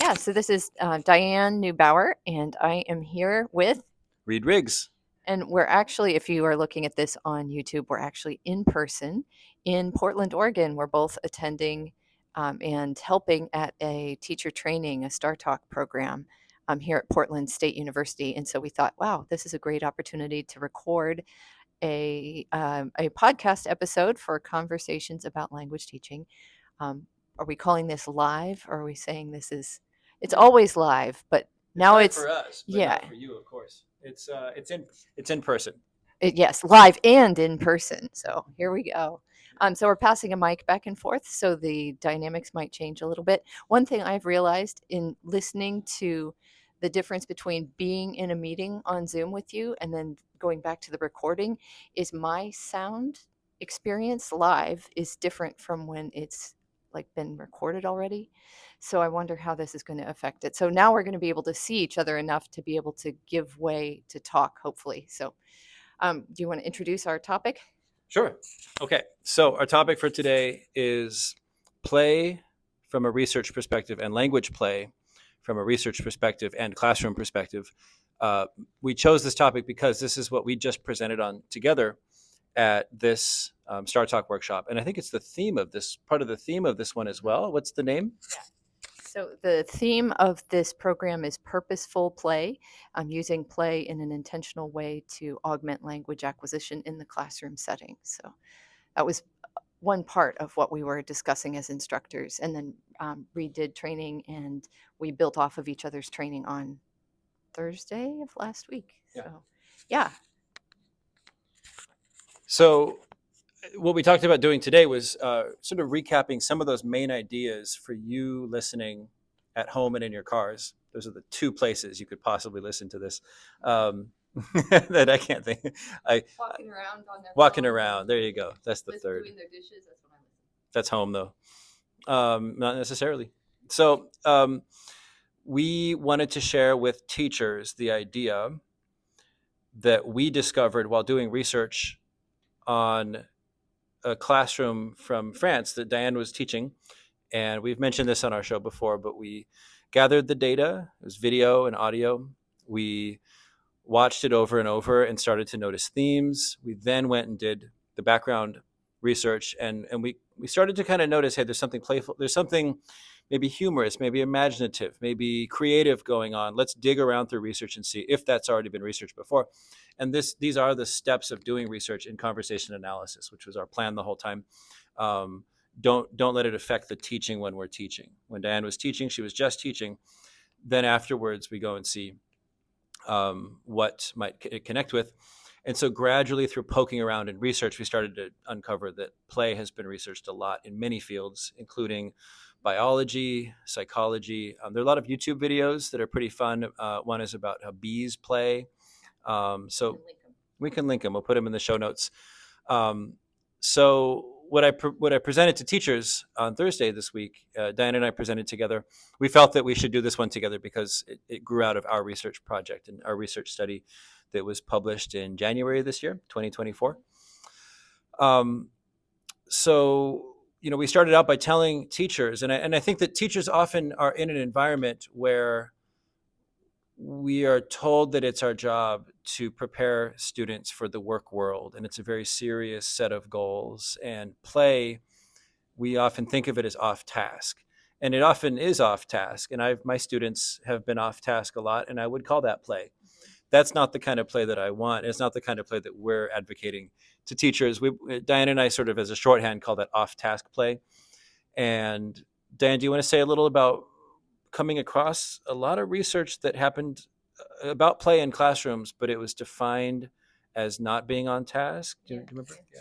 Yeah, so this is Diane Neubauer, and I am here with, Reed Riggs. and we're actually, if you are looking at this on YouTube, we're actually in person in Portland, Oregon. We're both attending and helping at a teacher training, a Star Talk program here at Portland State University. And so we thought, wow, this is a great opportunity to record a podcast episode for conversations about language teaching. Are we calling this live, or are we saying this is? It's always live, but It's now live it's for us, but yeah, not for you, of course. It's in person. yes, live and in person. So here we go. So we're passing a mic back and forth, so the dynamics might change a little bit. One thing I've realized in listening to the difference between being in a meeting on Zoom with you and then going back to the recording is my sound experience live is different from when it's like been recorded already. So I wonder how this is going to affect it. So now we're going to be able to see each other enough to be able to give way to talk, hopefully. So do you want to introduce our topic? Sure. Okay. So our topic for today is play from a research perspective and language play from a research perspective and classroom perspective. Uh, we chose this topic because this is what we just presented on together at this Star Talk workshop, and I think it's the theme of this part of the theme of this one as well. What's the name? Yeah. So the theme of this program is purposeful play. Using play in an intentional way to augment language acquisition in the classroom setting. So that was one part of what we were discussing as instructors. And then Reed did training, and we built off of each other's training on Thursday of last week. Yeah. So, yeah. So what we talked about doing today was sort of recapping some of those main ideas for you listening at home and in your cars. Those are the two places you could possibly listen to this. That I can't think. I Walking around on their walking phone, around. There you go. That's the third. doing their dishes. That's what I listen. That's home though. Not necessarily. So we wanted to share with teachers the idea that we discovered while doing research on a classroom from France that Diane was teaching. And we've mentioned this on our show before, but we gathered the data. It was video and audio. We watched it over and over and started to notice themes. We then went and did the background research, and we started to kind of notice, hey, there's something playful, there's something maybe humorous, maybe imaginative, maybe creative going on. Let's dig around through research and see if that's already been researched before. And these are the steps of doing research in conversation analysis, which was our plan the whole time. Don't let it affect the teaching when we're teaching. When Diane was teaching, she was just teaching. Then afterwards, we go and see what might connect with. And so gradually through poking around in research, we started to uncover that play has been researched a lot in many fields, including biology, psychology. There are a lot of YouTube videos that are pretty fun. One is about how bees play. So we can link them. We'll put them in the show notes. So what I presented to teachers on Thursday this week, Diane and I presented together. We felt that we should do this one together because it grew out of our research project and our research study that was published in January this year, 2024. So we started out by telling teachers, and I think that teachers often are in an environment where we are told that it's our job to prepare students for the work world, and it's a very serious set of goals. And play, we often think of it as off task, and it often is off task. And my students have been off task a lot, and I would call that play. That's not the kind of play that I want. It's not the kind of play that we're advocating to teachers. Diane and I sort of as a shorthand call that off task play. And Diane, do you want to say a little about coming across a lot of research that happened about play in classrooms, but it was defined as not being on task? Do you remember? Yeah.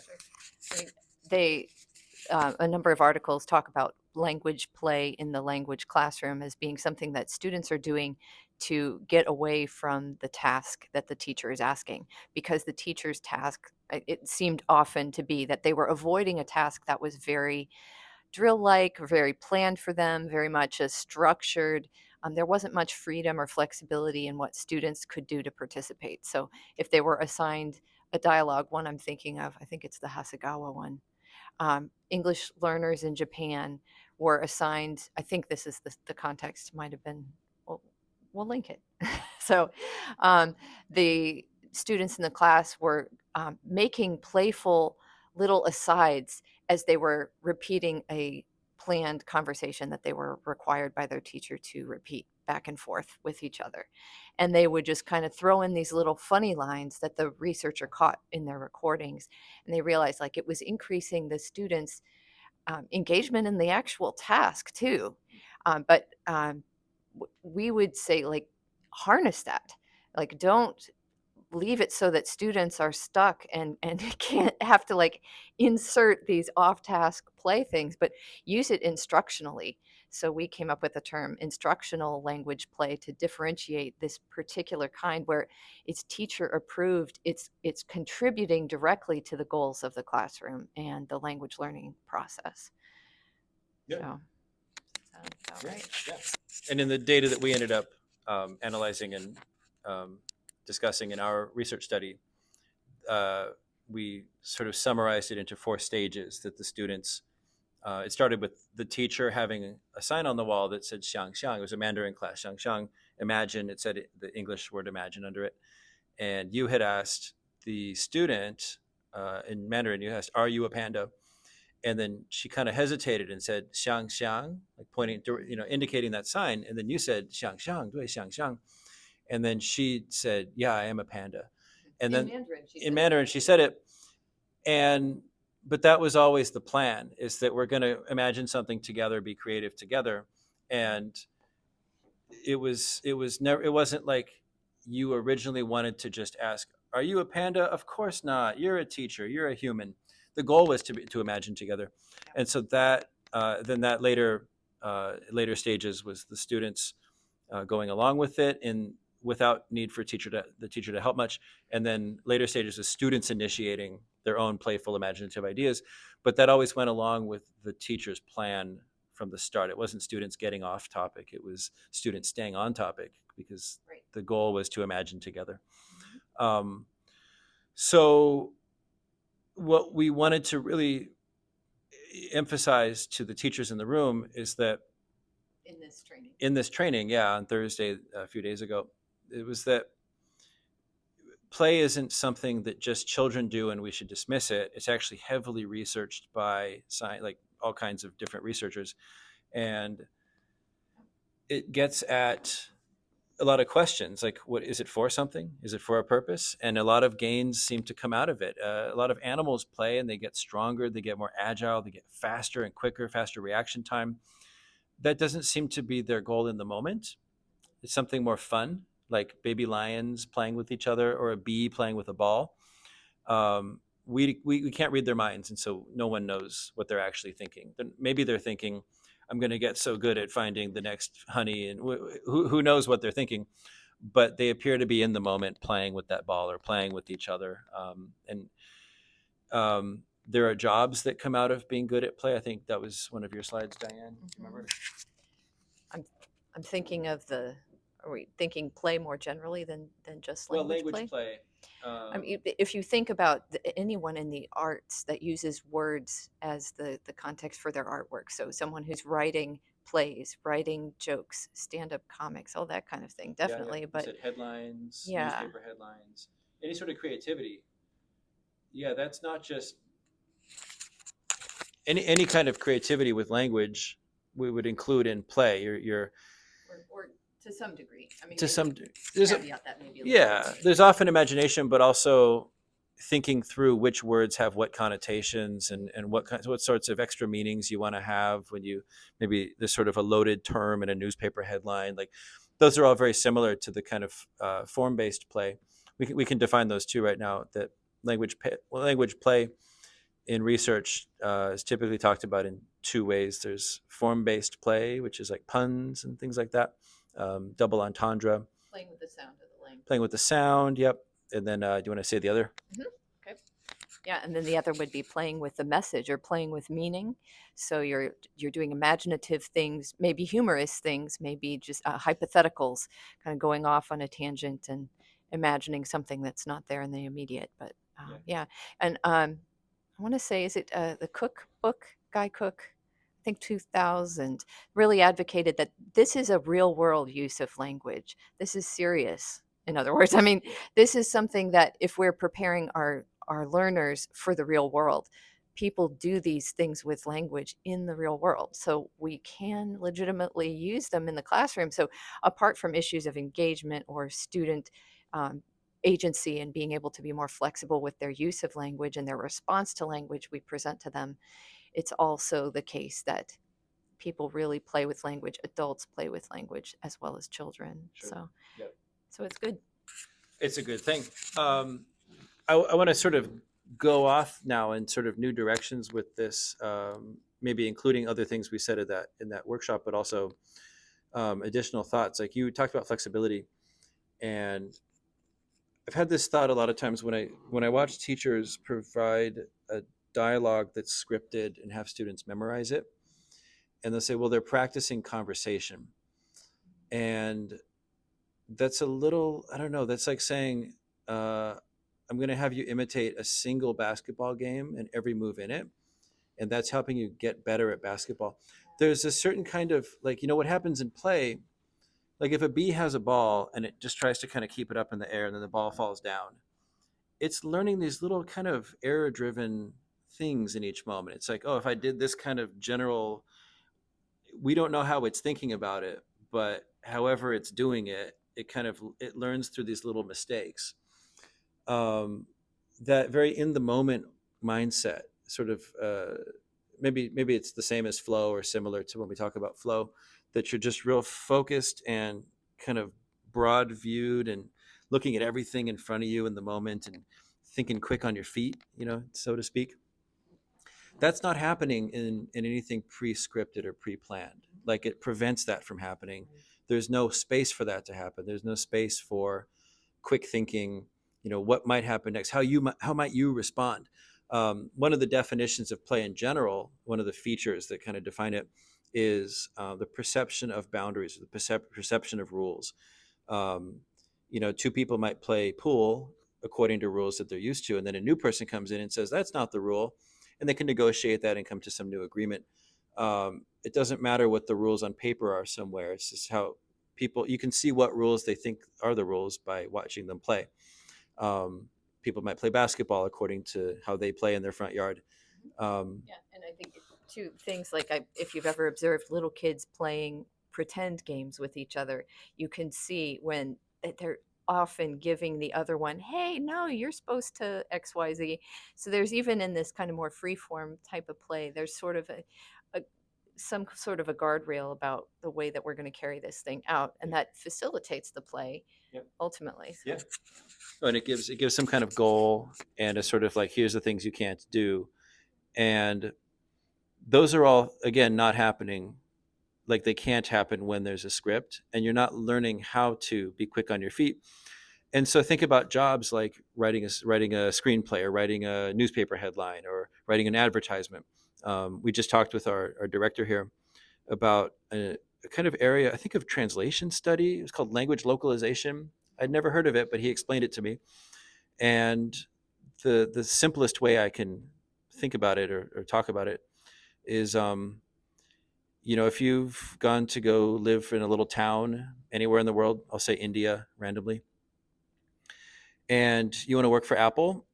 Sure. They a number of articles talk about language play in the language classroom as being something that students are doing to get away from the task that the teacher is asking, because the teacher's task, it seemed often to be that they were avoiding a task that was very drill like, very planned for them, very much a structured. There wasn't much freedom or flexibility in what students could do to participate. So if they were assigned a dialogue, one I'm thinking of, I think it's the Hasegawa one, English learners in Japan were assigned, I think this is the context might have been, we'll link it. So the students in the class were making playful little asides as they were repeating a planned conversation that they were required by their teacher to repeat back and forth with each other. And they would just kind of throw in these little funny lines that the researcher caught in their recordings. And they realized like it was increasing the students' engagement in the actual task too. But we would say like harness that, like don't leave it so that students are stuck and can't have to like insert these off task play things, but use it instructionally. So we came up with the term instructional language play to differentiate this particular kind where it's teacher approved, it's contributing directly to the goals of the classroom and the language learning process. Good. So sounds about right. Yeah. And in the data that we ended up analyzing and discussing in our research study, we sort of summarized it into 4 stages that the students. It started with the teacher having a sign on the wall that said "xiang xiang." It was a Mandarin class, "xiang xiang," imagine. It said the English word "imagine" under it, and you had asked the student in Mandarin. You asked, "Are you a panda?" And then she kind of hesitated and said "xiang xiang," like pointing to, indicating that sign. And then you said "xiang xiang, dui xiang xiang," and then she said, "Yeah, I am a panda." And In then Mandarin, she in said Mandarin she said it, and but that was always the plan, is that we're going to imagine something together, be creative together. And it wasn't like you originally wanted to just ask, "Are you a panda?" Of course not. You're a teacher, you're a human. The goal was to imagine together. And so that then that later stages was the students going along with it and without need for the teacher to help much. And then later stages was students initiating their own playful imaginative ideas. But that always went along with the teacher's plan from the start. It wasn't students getting off topic. It was students staying on topic because right. the goal was to imagine together. So what we wanted to really emphasize to the teachers in the room is that in this training, yeah, on Thursday, a few days ago, it was that play isn't something that just children do and we should dismiss it. It's actually heavily researched by science, like all kinds of different researchers. And it gets at a lot of questions, like what is it for? Something, is it for a purpose? And a lot of gains seem to come out of it. A lot of animals play and they get stronger, they get more agile, they get faster and quicker, faster reaction time. That doesn't seem to be their goal in the moment. It's something more fun, like baby lions playing with each other or a bee playing with a ball. We can't read their minds, and so no one knows what they're actually thinking. Maybe they're thinking, "I'm going to get so good at finding the next honey," and who knows what they're thinking. But they appear to be in the moment, playing with that ball or playing with each other. And there are jobs that come out of being good at play. I think that was one of your slides, Diane. Do you remember? I'm thinking of are we thinking play more generally than just Well, language language play? play. I mean, if you think about anyone in the arts that uses words as the context for their artwork, so someone who's writing plays, writing jokes, stand-up comics, all that kind of thing, definitely. You But said headlines, yeah, newspaper headlines, any sort of creativity. Yeah, that's not just any kind of creativity with language. We would include in play. or to some degree. I mean, To some maybe there's caveat that maybe a little yeah, bit. there's often imagination, but also thinking through which words have what connotations and what sorts of extra meanings you want to have when you maybe there's sort of a loaded term in a newspaper headline. Like those are all very similar to the kind of form-based play. We can define those too right now. That language play in research is typically talked about in 2 ways. There's form-based play, which is like puns and things like that, double entendre, Playing with the sound of the language. playing with the sound. Yep. And then do you want to say the other? Mm-hmm. Okay. Yeah, and then the other would be playing with the message or playing with meaning. So you're doing imaginative things, maybe humorous things, maybe just hypotheticals, kind of going off on a tangent and imagining something that's not there in the immediate. But yeah, and I want to say, is it the Cook book, Guy Cook? I think 2000, really advocated that this is a real world use of language. This is serious. In other words, I mean, this is something that if we're preparing our learners for the real world, people do these things with language in the real world. So we can legitimately use them in the classroom. So apart from issues of engagement or student um, agency and being able to be more flexible with their use of language and their response to language we present to them, it's also the case that people really play with language. Adults play with language as well as children. Sure. Yep. So it's good. It's a good thing. Um, I want to sort of go off now in sort of new directions with this, maybe including other things we said at that in that workshop, but also additional thoughts. Like you talked about flexibility, and I've had this thought a lot of times when I watch teachers provide a dialogue that's scripted and have students memorize it, and they'll say, "Well, they're practicing conversation," and that's a little, I don't know. That's like saying, I'm going to have you imitate a single basketball game and every move in it, and that's helping you get better at basketball. There's a certain kind of, like, you know, what happens in play. Like if a bee has a ball and it just tries to kind of keep it up in the air and then the ball falls down, it's learning these little kind of error driven things in each moment. It's like, oh, if I did this kind of general, we don't know how it's thinking about it, but however it's doing it, it kind of, it learns through these little mistakes. um, that very in the moment mindset, sort of, maybe it's the same as flow or similar to when we talk about flow, that you're just real focused and kind of broad viewed and looking at everything in front of you in the moment and thinking quick on your feet, you know, so to speak. That's not happening in anything pre-scripted or pre-planned. Like it prevents that from happening. There's no space for that to happen. There's no space for quick thinking, you know, what might happen next, how might you respond. One of the definitions of play in general, one of the features that kind of define it, is the perception of boundaries, the perception of rules. um, you know, two people might play pool according to rules that they're used to, and then a new person comes in and says that's not the rule, and they can negotiate that and come to some new agreement. It doesn't matter what the rules on paper are somewhere. It's just how people, you can see what rules they think are the rules by watching them play. People might play basketball according to how they play in their front yard. Yeah, and I think two things like if you've ever observed little kids playing pretend games with each other, you can see when they're often giving the other one, "Hey, no, you're supposed to X, Y, Z." So there's even in this kind of more free form type of play, there's sort of a some sort of a guardrail about the way that we're going to carry this thing out, and that facilitates the play. Yep. Ultimately. So. Yeah. Oh, and it gives some kind of goal and a sort of like, here's the things you can't do, and those are all, again, not happening. Like they can't happen when there's a script and you're not learning how to be quick on your feet. And so think about jobs like writing a screenplay or writing a newspaper headline or writing an advertisement. We just talked with our director here about a kind of area, I think, of translation study. It's called language localization. I'd never heard of it, but he explained it to me. And the simplest way I can think about it or talk about it is, you know, if you've gone to go live in a little town anywhere in the world, I'll say India randomly, and you want to work for Apple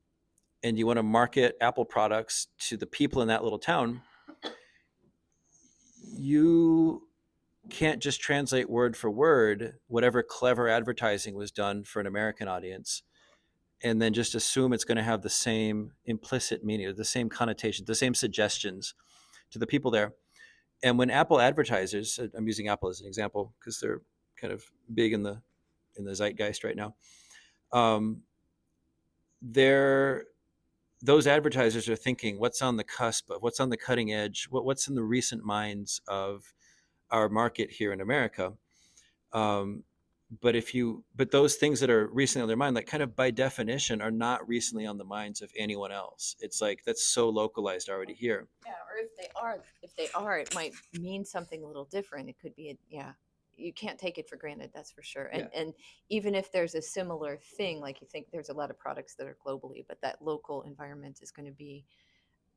and you want to market Apple products to the people in that little town, you can't just translate word for word whatever clever advertising was done for an American audience and then just assume it's going to have the same implicit meaning or the same connotation, the same suggestions to the people there. And when Apple advertisers, I'm using Apple as an example because they're kind of big in the zeitgeist right now. Um, they're Those advertisers are thinking, what's on the cusp of, what's on the cutting edge, what's in the recent minds of our market here in America. Um, but those things that are recently on their mind, like kind of by definition, are not recently on the minds of anyone else. It's like that's so localized already here. Yeah, or if they are, it might mean something a little different. It could be yeah. You can't take it for granted, that's for sure. And Yeah. and even if there's a similar thing, like you think there's a lot of products that are globally, but that local environment is going to be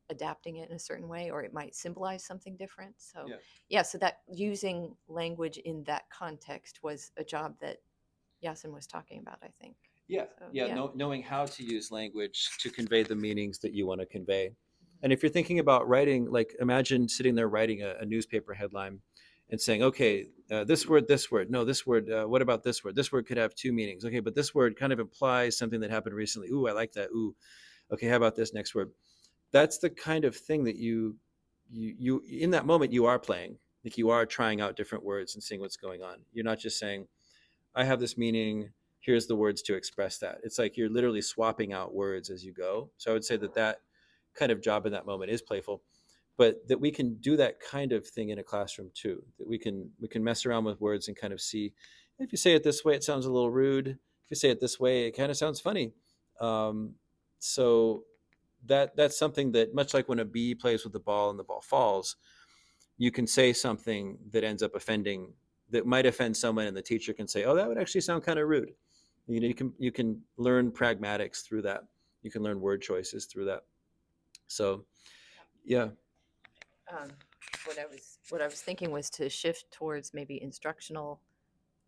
adapting it in a certain way, or it might symbolize something different. So, Yeah. yeah, so that using language in that context was a job that Yasin was talking about, I think. Yeah, So, yeah, yeah. knowing how to use language to convey the meanings that you want to convey. And if you're thinking about writing, like imagine sitting there writing a newspaper headline and saying, okay, this word, no, this word, what about this word? This word could have two meanings. Okay, but this word kind of implies something that happened recently. Ooh, I like that. Ooh, okay, how about this next word? That's the kind of thing that you in that moment you are playing. Like you are trying out different words and seeing what's going on. You're not just saying, I have this meaning. Here's the words to express that. It's like you're literally swapping out words as you go. So I would say that that kind of job in that moment is playful, but that we can do that kind of thing in a classroom too. That we can mess around with words and kind of see if you say it this way, it sounds a little rude. If you say it this way, it kind of sounds funny. Um, so that's something that much like when a bee plays with the ball and the ball falls, you can say something that ends up offending that might offend someone and the teacher can say, oh, that would actually sound kind of rude. You can learn pragmatics through that. You can learn word choices through that. So yeah. Um, what I was thinking was to shift towards maybe instructional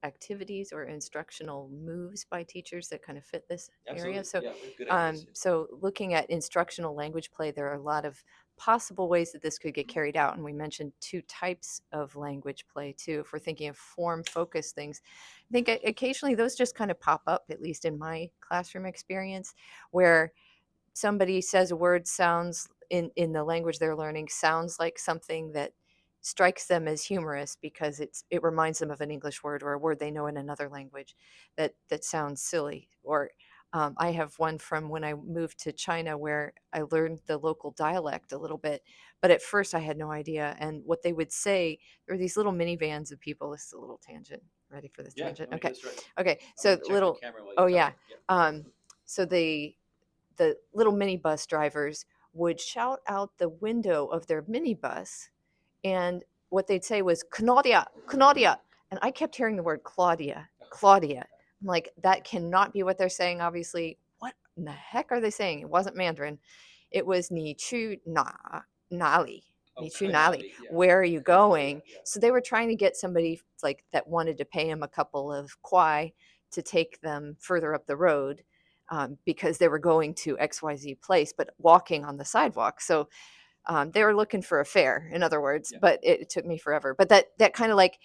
activities or instructional moves by teachers that kind of fit this area. Absolutely. So, Yeah, we have good ideas. so looking at instructional language play, there are a lot of possible ways that this could get carried out. And we mentioned two types of language play too. If we're thinking of form focused things, I think occasionally those just kind of pop up, at least in my classroom experience, where somebody says a word sounds in the language they're learning sounds like something that strikes them as humorous because it reminds them of an English word or a word they know in another language that sounds silly. Or I have one from when I moved to China where I learned the local dialect a little bit, but at first I had no idea. And what they would say, there were these little minivans of people. This is a little tangent. Ready for this Yeah, tangent? no, Okay. that's right. Okay. I'm So going to check the little. camera while you Oh tell yeah. me. Yeah. So the little minibus drivers would shout out the window of their minibus, and what they'd say was Claudia, Claudia, and I kept hearing the word Claudia, Claudia. I'm like, that cannot be what they're saying. Obviously, what in the heck are they saying? It wasn't Mandarin. It was ni chu na nali. Oh, Ni chu nali. Kunali. Yeah. Where are you Kunali. Yeah. going? Yeah. So they were trying to get somebody like that wanted to pay him a couple of kwai to take them further up the road, because they were going to XYZ place, but walking on the sidewalk. So they were looking for a fare, in other words, Yeah. but it took me forever. But that kind of like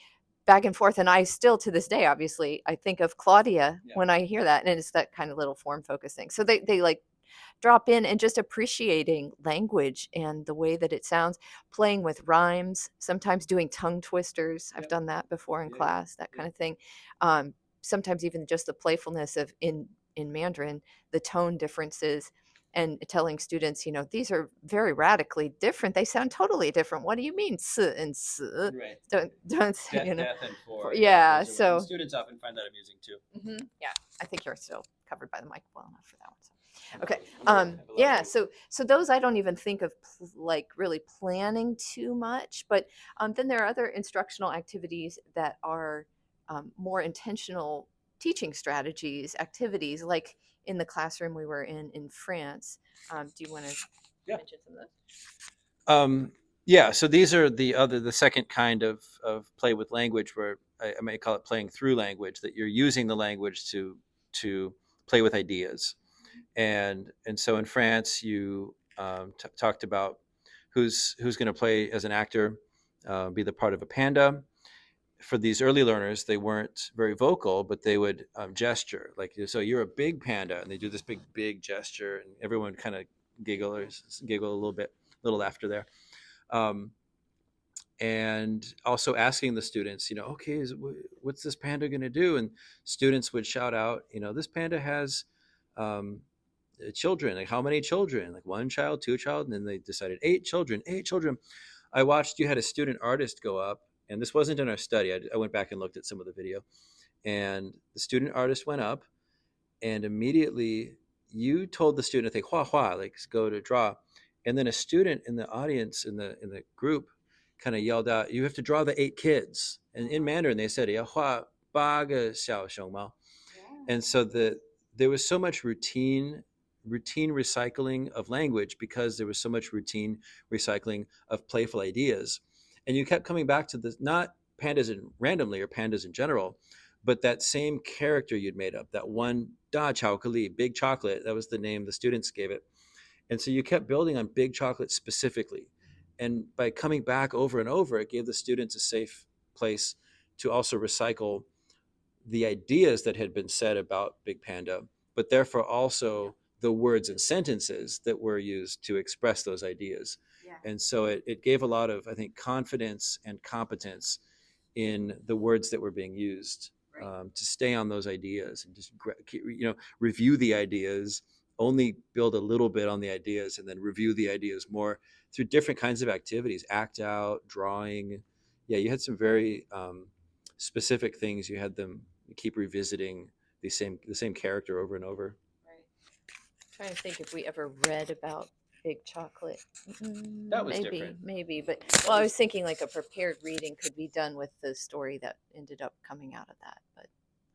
back and forth, and I still to this day, obviously, I think of Claudia Yeah. when I hear that, and it's that kind of little form focus thing. So they like drop in and just appreciating language and the way that it sounds, playing with rhymes, sometimes doing tongue twisters. I've Yep. done that before in Yeah. Yeah. class, that Yeah. kind of thing. Sometimes even just the playfulness of in Mandarin, the tone differences, and telling students, these are very radically different. They sound totally different. What do you mean, si and si? Right. Don't Death, death, and four. Yeah, yeah. those are. And So students often find that amusing too. yeah, I think you're still covered by the mic well enough for that one. So. I'm Okay. covered. Yeah. So those I don't even think of like really planning too much, but then there are other instructional activities that are more intentional teaching strategies, activities like in the classroom we were in France. Do you want to Yeah. mention some of those? Yeah. So these are the second kind of play with language, where I may call it playing through language. That you're using the language to play with ideas, and so in France you talked about who's going to play as an actor, be the part of a panda. For these early learners, they weren't very vocal, but they would gesture. Like, so you're a big panda, and they do this big gesture, and everyone kind of giggle a little bit, a little laughter there. Um, and also asking the students, okay, what's this panda going to do? And students would shout out, this panda has um, children. Like, how many children? Like, one child, two child, and then they decided eight children, eight children. I watched, you had a student artist go up, and this wasn't in our study. I went back and looked at some of the video, and the student artist went up, and immediately you told the student to hua hua, like go to draw, and then a student in the audience in the group kind of yelled out, "You have to draw the eight kids." And in Mandarin, they said, "要画八个小熊猫." And so there was so much routine routine recycling of language because there was so much routine recycling of playful ideas. And you kept coming back to this, not pandas in randomly or pandas in general, but that same character you'd made up, that one da chocolate, big chocolate, that was the name the students gave it. And so you kept building on big chocolate specifically. And by coming back over and over, it gave the students a safe place to also recycle the ideas that had been said about Big Panda, but therefore also the words and sentences that were used to express those ideas. Yeah. And so it gave a lot of, I think, confidence and competence in the words that were being used, Right. to stay on those ideas and just review the ideas, only build a little bit on the ideas, and then review the ideas more through different kinds of activities, act out, drawing. Yeah, you had some very specific things. You had them keep revisiting the same character over and over. Right. Trying to think if we ever read about Big Chocolate. That was Maybe, different. maybe. But well, I was thinking like a prepared reading could be done with the story that ended up coming out of that, but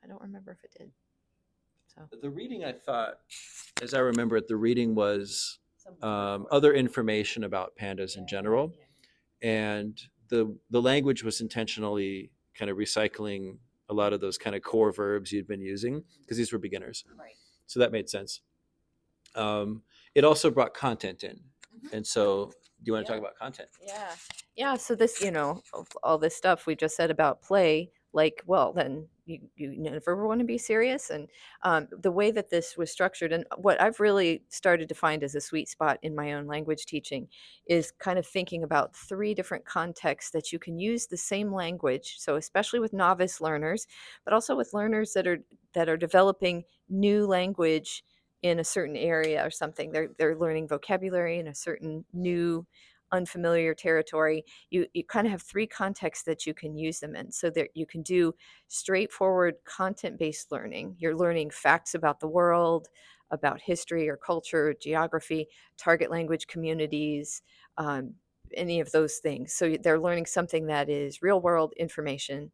I don't remember if it did. So The reading, I thought, as I remember it, the reading was some other information about pandas in general, and the language was intentionally kind of recycling a lot of those kind of core verbs you'd been using because these were beginners. Right. So that made sense. It also brought content in, and so do you want to Yeah. talk about content? Yeah. Yeah. So this, all this stuff we just said about play, like, well, then you never want to be serious. And the way that this was structured, and what I've really started to find as a sweet spot in my own language teaching is kind of thinking about three different contexts that you can use the same language. So especially with novice learners, but also with learners that are developing new language in a certain area or something. They're learning vocabulary in a certain new unfamiliar territory. You kind of have three contexts that you can use them in, so that you can do straightforward content-based learning. You're learning facts about the world, about history or culture, geography, target language communities, um, any of those things. So they're learning something that is real world information.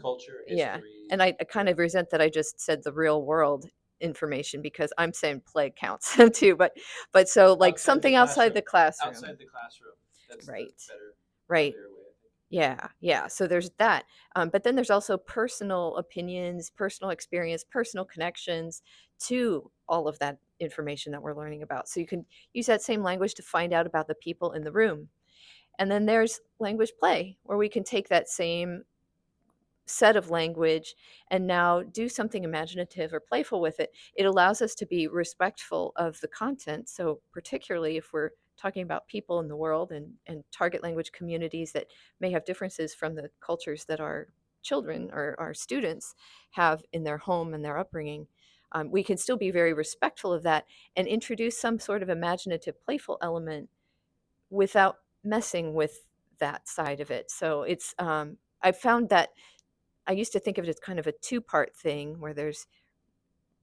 Culture, Yeah. history. And I kind of resent that I just said the real world information because I'm saying play counts too. But so like something outside the classroom. Outside the classroom. That's Right. the better, Right. clear way, I think. Yeah, yeah. So there's that. But then there's also personal opinions, personal experience, personal connections to all of that information that we're learning about. So you can use that same language to find out about the people in the room. And then there's language play, where we can take that same set of language and now do something imaginative or playful with it. It allows us to be respectful of the content. So, particularly if we're talking about people in the world and target language communities that may have differences from the cultures that our children or our students have in their home and their upbringing, we can still be very respectful of that and introduce some sort of imaginative, playful element without messing with that side of it. So, I found that I used to think of it as kind of a two-part thing where there's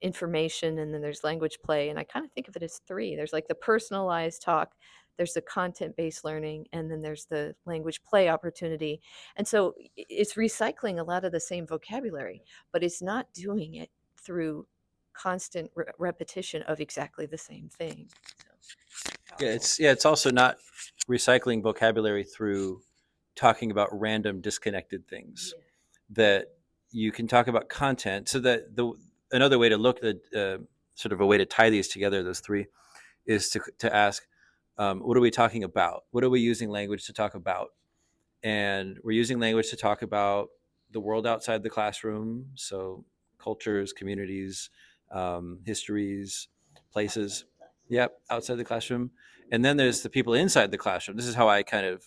information and then there's language play, and I kind of think of it as three. There's like the personalized talk, there's the content-based learning, and then there's the language play opportunity. And so it's recycling a lot of the same vocabulary, but it's not doing it through constant repetition of exactly the same thing. So, It's also not recycling vocabulary through talking about random disconnected things. yeah. That you can talk about content. So that the another way to look at sort of a way to tie these together, those three, is to ask, what are we talking about? What are we using language to talk about? And we're using language to talk about the world outside the classroom, so cultures, communities, histories, places. Yep, outside the classroom. And then there's the people inside the classroom. This is how I kind of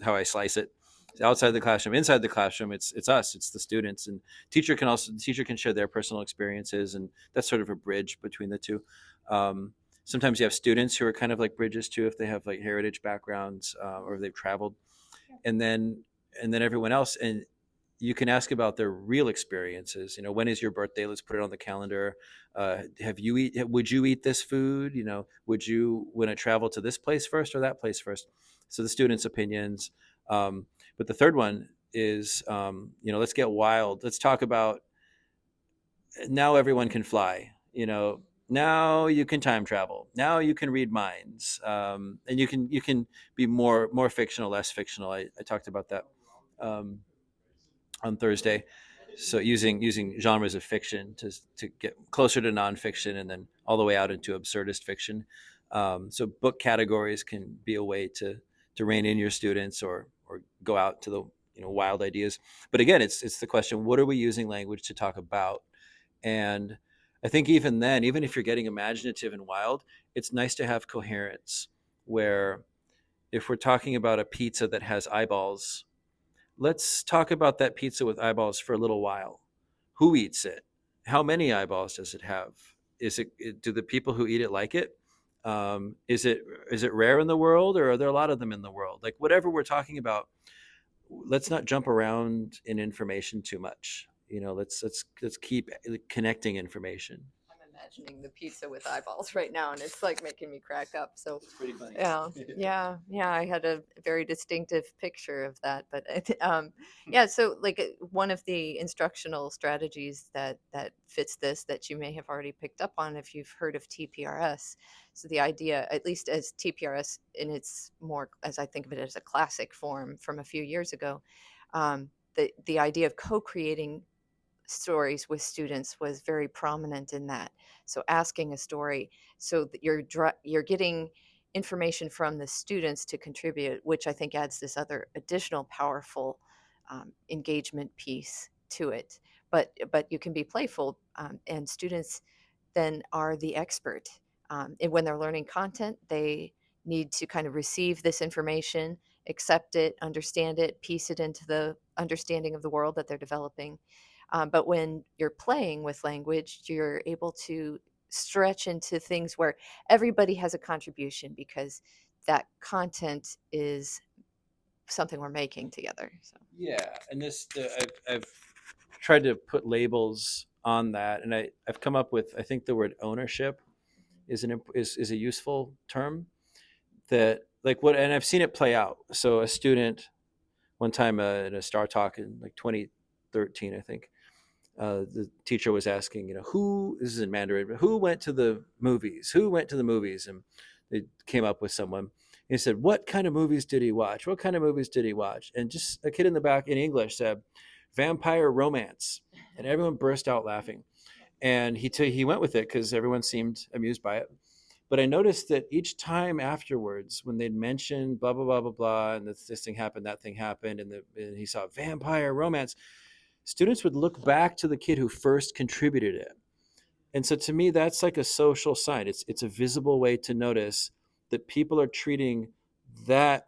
how I slice it. Outside the classroom, inside the classroom, it's us, it's the students, and the teacher can share their personal experiences, and that's sort of a bridge between the two. Sometimes you have students who are kind of like bridges too, if they have like heritage backgrounds, or if they've traveled, and then everyone else, and you can ask about their real experiences. When is your birthday? Let's put it on the calendar. Would you eat this food? Would you want to travel to this place first or that place first? So the students' opinions. But the third one is, let's get wild. Let's talk about, now everyone can fly. Now you can time travel. Now you can read minds, and you can be more fictional, less fictional. I talked about that um, on Thursday. So using genres of fiction to get closer to nonfiction, and then all the way out into absurdist fiction. So book categories can be a way to rein in your students, or go out to the wild ideas. But again, it's the question: what are we using language to talk about? And I think even then, even if you're getting imaginative and wild, it's nice to have coherence. Where if we're talking about a pizza that has eyeballs, let's talk about that pizza with eyeballs for a little while. Who eats it? How many eyeballs does it have? Do the people who eat it like it? Is it rare in the world, or are there a lot of them in the world? Like, whatever we're talking about, let's not jump around in information too much. Let's keep connecting information. I'm imagining the pizza with eyeballs right now, and it's like making me crack up. So It's pretty funny. yeah, yeah, yeah. I had a very distinctive picture of that, but yeah. So like one of the instructional strategies that fits this that you may have already picked up on if you've heard of TPRS. So the idea, at least as TPRS in its more, as I think of it as a classic form from a few years ago, the idea of co-creating stories with students was very prominent in that. So asking a story so that you're getting information from the students to contribute, which I think adds this other additional powerful engagement piece to it. But you can be playful, and students then are the expert. And when they're learning content, they need to kind of receive this information, accept it, understand it, piece it into the understanding of the world that they're developing. But when you're playing with language, you're able to stretch into things where everybody has a contribution because that content is something we're making together. So Yeah, and I've tried to put labels on that, and I've come up with, I think the word ownership is a useful term. That, like, what, and I've seen it play out. So a student one time, in a Star Talk in like 2013, I think, the teacher was asking, who, this is in Mandarin, but who went to the movies? Who went to the movies? And they came up with someone. He said, what kind of movies did he watch? What kind of movies did he watch? And just a kid in the back in English said, vampire romance. And everyone burst out laughing. And he went with it because everyone seemed amused by it. But I noticed that each time afterwards, when they'd mention blah blah blah blah blah, and this thing happened, that thing happened, and he saw vampire romance, students would look back to the kid who first contributed it. And so to me, that's like a social sign. It's a visible way to notice that people are treating that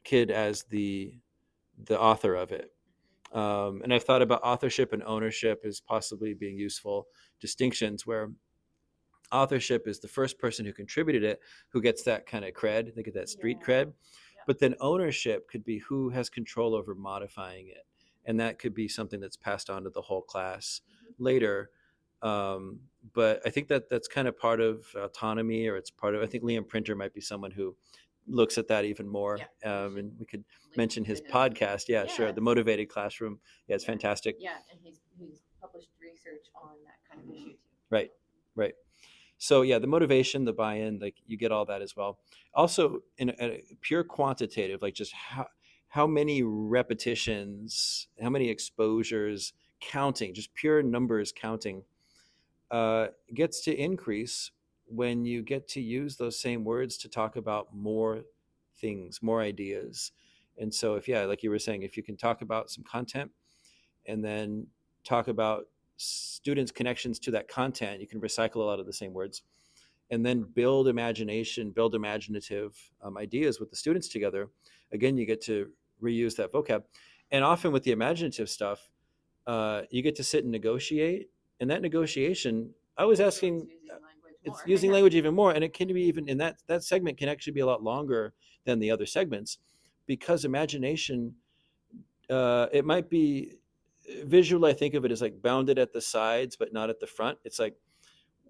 kid as the author of it. And I've thought about authorship and ownership as possibly being useful distinctions, where authorship is the first person who contributed it who gets that kind of cred, they get that street cred. But then ownership could be who has control over modifying it, and that could be something that's passed on to the whole class later. um, but I think that's kind of part of autonomy, or it's part of, I think Liam Printer might be someone who looks at that even more. And we could mention his podcast. Yeah, sure, the Motivated Classroom. Yeah, it's fantastic. yeah, and he's published research on that kind of issue too. Right, right. So yeah, the motivation, the buy-in, like, you get all that as well. Also, in a pure quantitative, like, just how many repetitions, how many exposures, counting, just pure numbers counting, gets to increase when you get to use those same words to talk about more things, more ideas. And so, if, yeah, like you were saying, if you can talk about some content and then talk about students' connections to that content, you can recycle a lot of the same words, and then build imagination, build imaginative ideas with the students together. Again, you get to reuse that vocab. And often with the imaginative stuff, you get to sit and negotiate. And that negotiation, I was asking, it's using language even more. And it can be, even in that segment, can actually be a lot longer than the other segments, because imagination, it might be visual. I think of it as like bounded at the sides, but not at the front. It's like,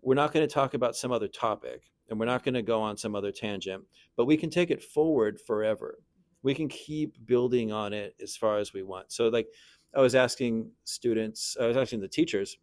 we're not going to talk about some other topic, and we're not going to go on some other tangent, but we can take it forward forever. We can keep building on it as far as we want. So, like, I was asking the teachers,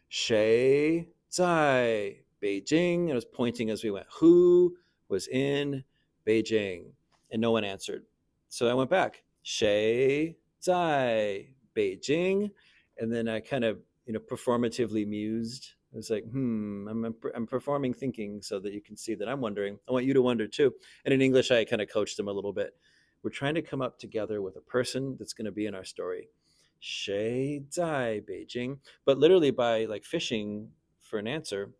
Shay, 在 Beijing. I was pointing as we went. Who was in Beijing? And no one answered. So I went back. 谁在 Beijing? And then I kind of, performatively mused. I was like, I'm performing thinking so that you can see that I'm wondering. I want you to wonder too. And in English, I kind of coached them a little bit. We're trying to come up together with a person that's going to be in our story. 谁在 Beijing? But literally by like fishing for an answer,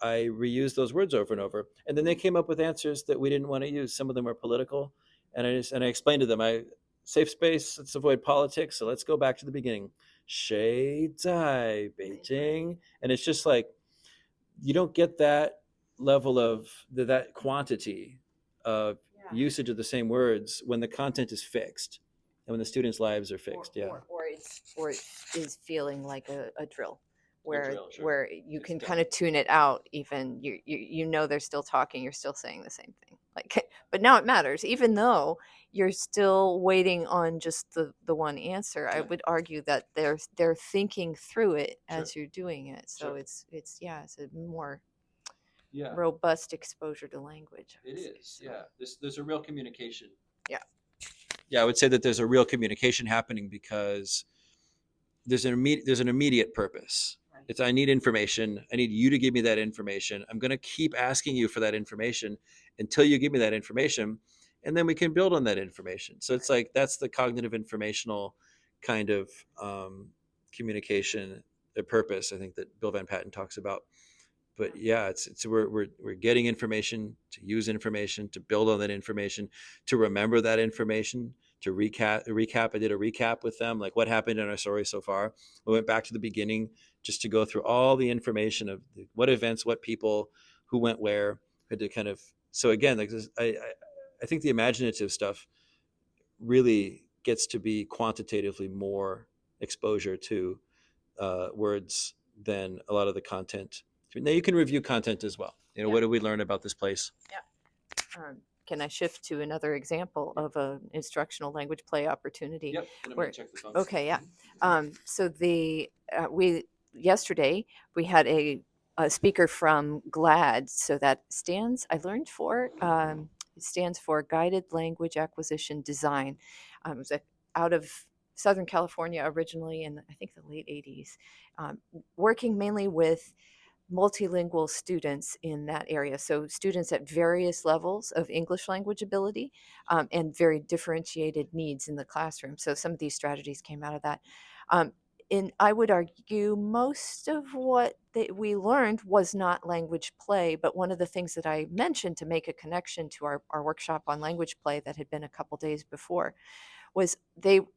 I reused those words over and over. And then they came up with answers that we didn't want to use. Some of them are political. And I explained to them, safe space, let's avoid politics. So let's go back to the beginning. 谁在 Beijing? And it's just like you don't get that level of that quantity of usage of the same words when the content is fixed and when the students' lives are fixed. Or it is feeling like a drill where drill, sure. where you It's can done. kind of tune it out. Even you know they're still talking, you're still saying the same thing. Like, but now it matters, even though you're still waiting on just the one answer. I Yeah. would argue that they're thinking through it Sure. as you're doing it. So Sure. it's a more Yeah, robust exposure to language. I it would say. is. So, Yeah, there's a real communication. yeah. Yeah, I would say that there's a real communication happening because there's an immediate purpose. Right. It's I need information. I need you to give me that information. I'm going to keep asking you for that information until you give me that information, and then we can build on that information. So it's like that's the cognitive informational kind of communication, the purpose. I think that Bill Van Patten talks about. But yeah, it's we're getting information, to use information, to build on that information, to remember that information, to recap. I did a recap with them, like what happened in our story so far. We went back to the beginning just to go through all the information of what events, what people, who went where. Had to kind of, so again, like this, I think the imaginative stuff really gets to be quantitatively more exposure to words than a lot of the content. Now you can review content as well. Yeah. What did we learn about this place? Can I shift to another example of an instructional language play opportunity? Yep. And I'm Where- gonna check the phone. Okay, yeah. So we yesterday we had a speaker from GLAD. So that stands, I learned for, it stands for Guided Language Acquisition Design. It was out of Southern California originally in I think the late 80s, working mainly with multilingual students in that area. So students at various levels of English language ability, and very differentiated needs in the classroom. So some of these strategies came out of that. And I would argue most of what we learned was not language play, but one of the things that I mentioned to make a connection to our workshop on language play that had been a couple days before was the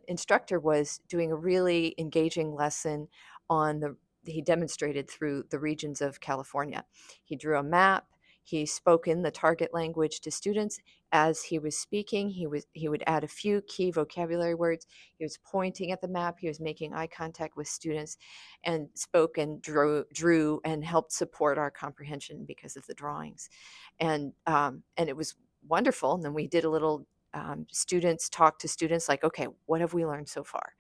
instructor was doing a really engaging lesson on he demonstrated through the regions of California. He drew a map. He spoke in the target language to students. As he was speaking, he would add a few key vocabulary words. He was pointing at the map. He was making eye contact with students, and spoke and drew and helped support our comprehension because of the drawings, and it was wonderful. And then we did a little students talk to students like, okay, what have we learned so far?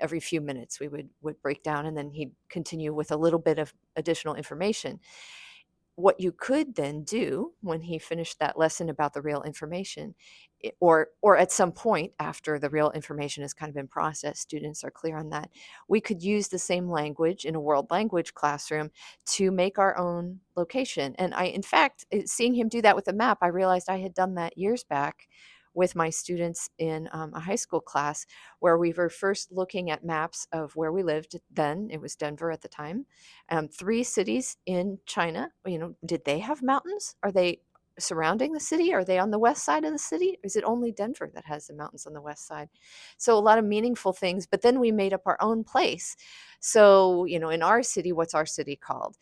Every few minutes we would break down, and then he'd continue with a little bit of additional information. What you could then do when he finished that lesson about the real information, or at some point after the real information has kind of been processed, students are clear on that, we could use the same language in a world language classroom to make our own location. And in fact, seeing him do that with a map, I realized I had done that years back with my students in a high school class, where we were first looking at maps of where we lived. Then it was Denver at the time. 3 cities in China. Did they have mountains? Are they surrounding the city? Are they on the west side of the city? Is it only Denver that has the mountains on the west side? So a lot of meaningful things. But then we made up our own place. So in our city, what's our city called?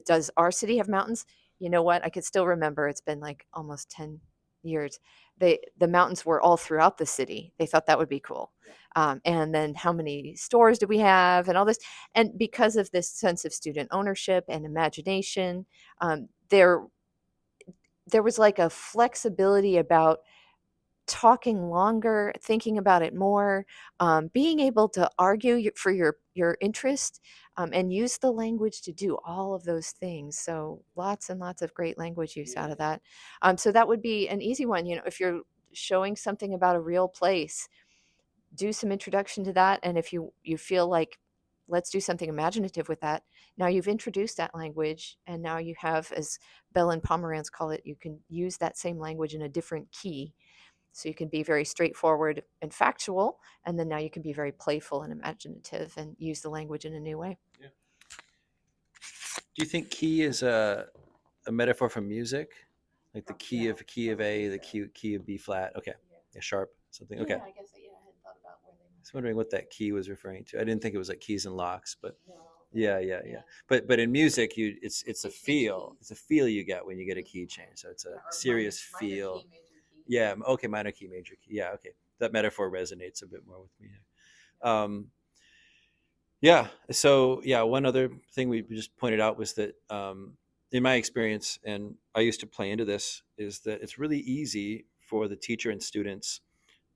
Does our city have mountains? You know what? I could still remember. It's been like almost 10 years. The mountains were all throughout the city. They thought that would be cool. And then how many stores do we have and all this? And because of this sense of student ownership and imagination, there was like a flexibility about talking longer, thinking about it more, being able to argue for your interest, and use the language to do all of those things. So lots and lots of great language use out of that. So that would be an easy one. If you're showing something about a real place, do some introduction to that. And if you feel like, let's do something imaginative with that, now you've introduced that language, and now you have, as Bell and Pomeranz call it, you can use that same language in a different key. So you can be very straightforward and factual, and then now you can be very playful and imaginative and use the language in a new way. Yeah. Do you think key is a metaphor for music, like the key of A, the key of B flat? Okay, yeah, sharp something. Okay, I guess, yeah, I hadn't thought about where they I was wondering what that key was referring to. I didn't think it was like keys and locks, but no. yeah. But in music, it's a feel. It's a feel you get when you get a key change. So it's a serious feel. Yeah. Okay. Minor key, major key. Yeah. Okay. That metaphor resonates a bit more with me. Um, yeah. So yeah, one other thing we just pointed out was that in my experience, and I used to play into this, is that it's really easy for the teacher and students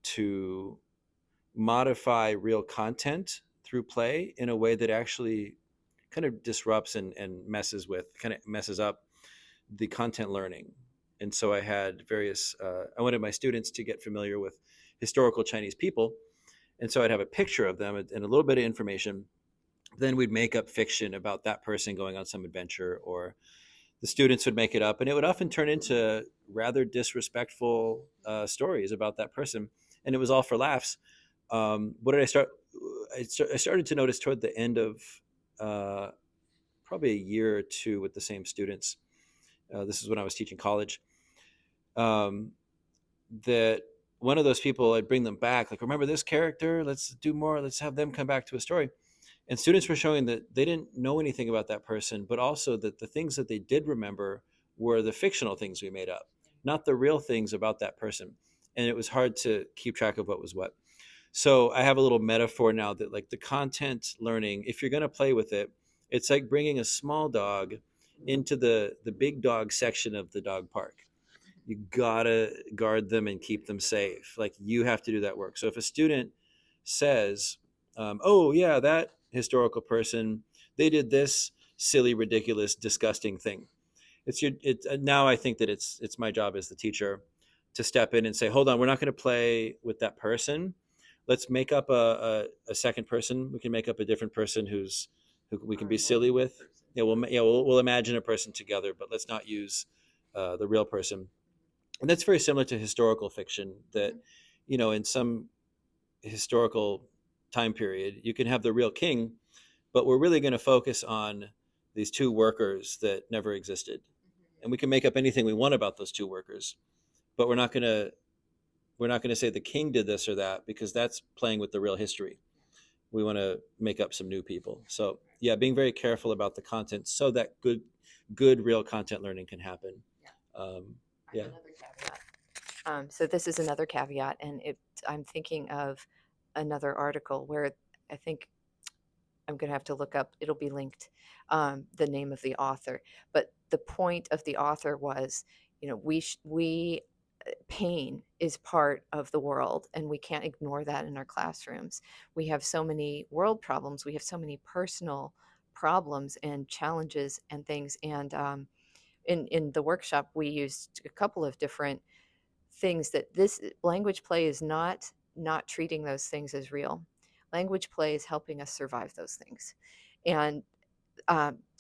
to modify real content through play in a way that actually kind of disrupts and kind of messes up the content learning. And so I had I wanted my students to get familiar with historical Chinese people. And so I'd have a picture of them and a little bit of information. Then we'd make up fiction about that person going on some adventure, or the students would make it up. And it would often turn into rather disrespectful stories about that person. And it was all for laughs. What did I start? I started to notice toward the end of uh, probably a year or two with the same students. This is when I was teaching college. Um, that one of those people, I'd bring them back, like, remember this character? Let's do more. Let's have them come back to a story. And students were showing that they didn't know anything about that person, but also that the things that they did remember were the fictional things we made up, not the real things about that person. And it was hard to keep track of what was what. So I have a little metaphor now that, like, the content learning, if you're going to play with it, it's like bringing a small dog into the big dog section of the dog park. You gotta guard them and keep them safe. Like, you have to do that work. So if a student says, "Oh yeah, that historical person, they did this silly, ridiculous, disgusting thing," now I think that it's my job as the teacher to step in and say, hold on, we're not going to play with that person. Let's make up a second person. We can make up a different person who we can be silly with. Yeah, we'll imagine a person together, but let's not use the real person. And that's very similar to historical fiction. That, in some historical time period, you can have the real king, but we're really going to focus on these two workers that never existed, and we can make up anything we want about those two workers, but we're not going to say the king did this or that, because that's playing with the real history. We want to make up some new people. So yeah, being very careful about the content so that good real content learning can happen. Yeah. Another caveat. So this is another caveat, and I'm thinking of another article where I think I'm going to have to look up, it'll be linked, the name of the author. But the point of the author was, we pain is part of the world, and we can't ignore that in our classrooms. We have so many world problems, we have so many personal problems and challenges and things. And in the workshop, we used a couple of different things that this language play is not treating those things as real. Language play is helping us survive those things. And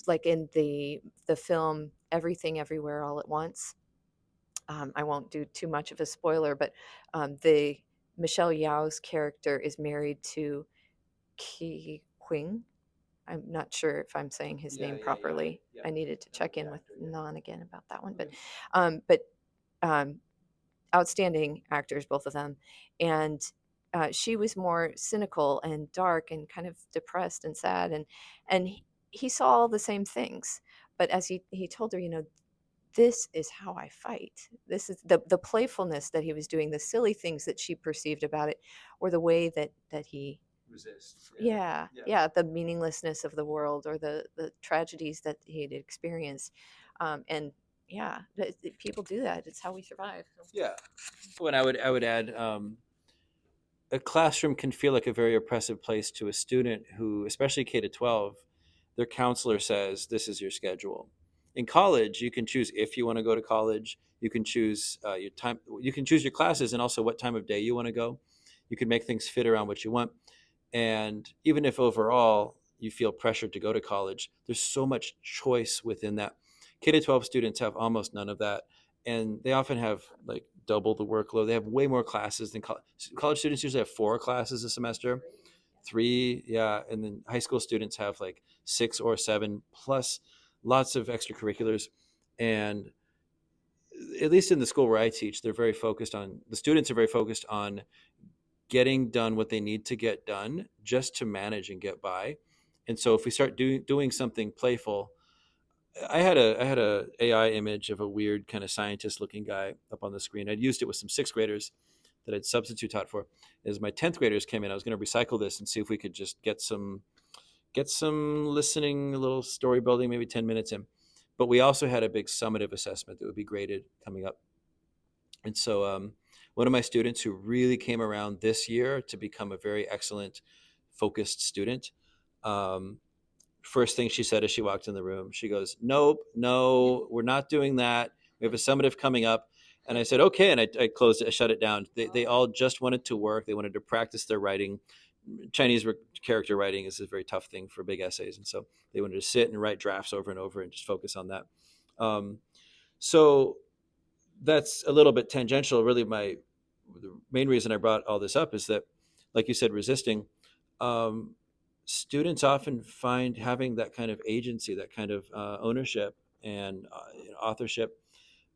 like in the film Everything Everywhere All at Once, I won't do too much of a spoiler, but the Michelle Yeoh's character is married to Ki Qing. I'm not sure if I'm saying his name properly. I needed to check in with Non again about that one, but um, outstanding actors, both of them. And she was more cynical and dark and kind of depressed and sad, and he saw all the same things. But as he told her, this is how I fight. This is the playfulness that he was doing, the silly things that she perceived about it, or the way that he Resist. yeah, the meaninglessness of the world, or the tragedies that he had experienced. And yeah, people do that. It's how we survive. Yeah. When I would add, a classroom can feel like a very oppressive place to a student who, especially K to 12, their counselor says this is your schedule. In college, you can choose if you want to go to college. You can choose your time. You can choose your classes and also what time of day you want to go. You can make things fit around what you want. And even if overall you feel pressured to go to college, there's so much choice within that. K to 12 students have almost none of that. And they often have like double the workload. They have way more classes than college students usually have 4 classes a semester. 3, yeah. And then high school students have like 6 or 7 plus lots of extracurriculars. And at least in the school where I teach, the students are very focused on getting done what they need to get done just to manage and get by. And so if we start doing something playful, I had a AI image of a weird kind of scientist looking guy up on the screen. I'd used it with some 6th graders that I'd substitute taught for. As my 10th graders came in, I was going to recycle this and see if we could just get some listening, a little story building, maybe 10 minutes in. But we also had a big summative assessment that would be graded coming up. And so one of my students who really came around this year to become a very excellent, focused student, um, first thing she said as she walked in the room, she goes, "Nope, no, we're not doing that. We have a summative coming up." And I said, "Okay." And I closed it, I shut it down. They all just wanted to work. They wanted to practice their writing. Chinese character writing is a very tough thing for big essays. And so they wanted to sit and write drafts over and over and just focus on that. Um, so that's a little bit tangential. Really, the main reason I brought all this up is that, like you said, resisting. Um, Students often find having that kind of agency, that kind of ownership and authorship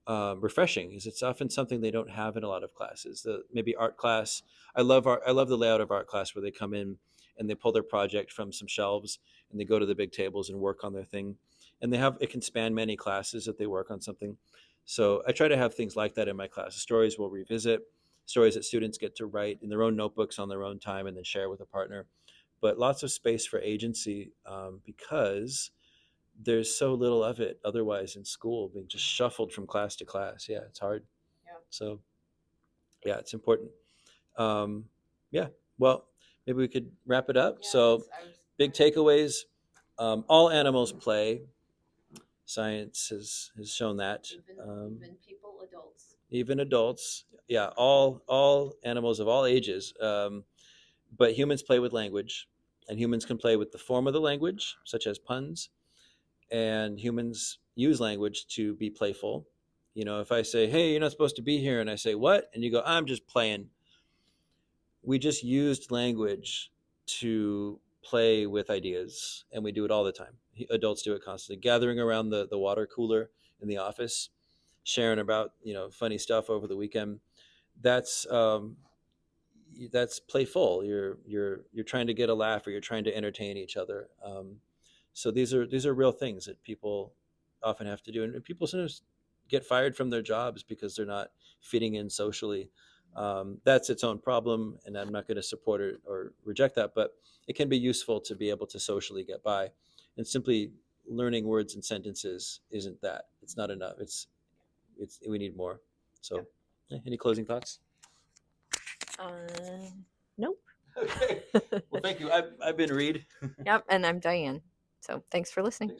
refreshing. Is it's often something they don't have in a lot of classes. Maybe art class. I love the layout of art class where they come in and they pull their project from some shelves and they go to the big tables and work on their thing. And it can span many classes that they work on something. So I try to have things like that in my class. Stories we'll revisit, stories that students get to write in their own notebooks on their own time and then share with a partner. But lots of space for agency because there's so little of it otherwise in school, being just shuffled from class to class. Yeah, it's hard. Yeah. So yeah, it's important. Um, yeah, well, maybe we could wrap it up. Yeah, So I was big takeaways: all animals play. Science has shown that. even people, adults. Even adults, yeah, all animals of all ages. But humans play with language, and humans can play with the form of the language, such as puns, and humans use language to be playful. If I say, "Hey, you're not supposed to be here," and I say, "What?" and you go, "I'm just playing," we just used language to play with ideas, and we do it all the time. Adults do it constantly, gathering around the water cooler in the office, sharing about funny stuff over the weekend. That's um, that's playful. You're trying to get a laugh, or you're trying to entertain each other. So these are real things that people often have to do, and people sometimes get fired from their jobs because they're not fitting in socially. That's its own problem, and I'm not going to support it or reject that. But it can be useful to be able to socially get by, and simply learning words and sentences isn't that. It's not enough. It's we need more. So, any closing thoughts? Nope. Okay. Well, thank you. I've been Reed. Yep, and I'm Diane. So thanks for listening.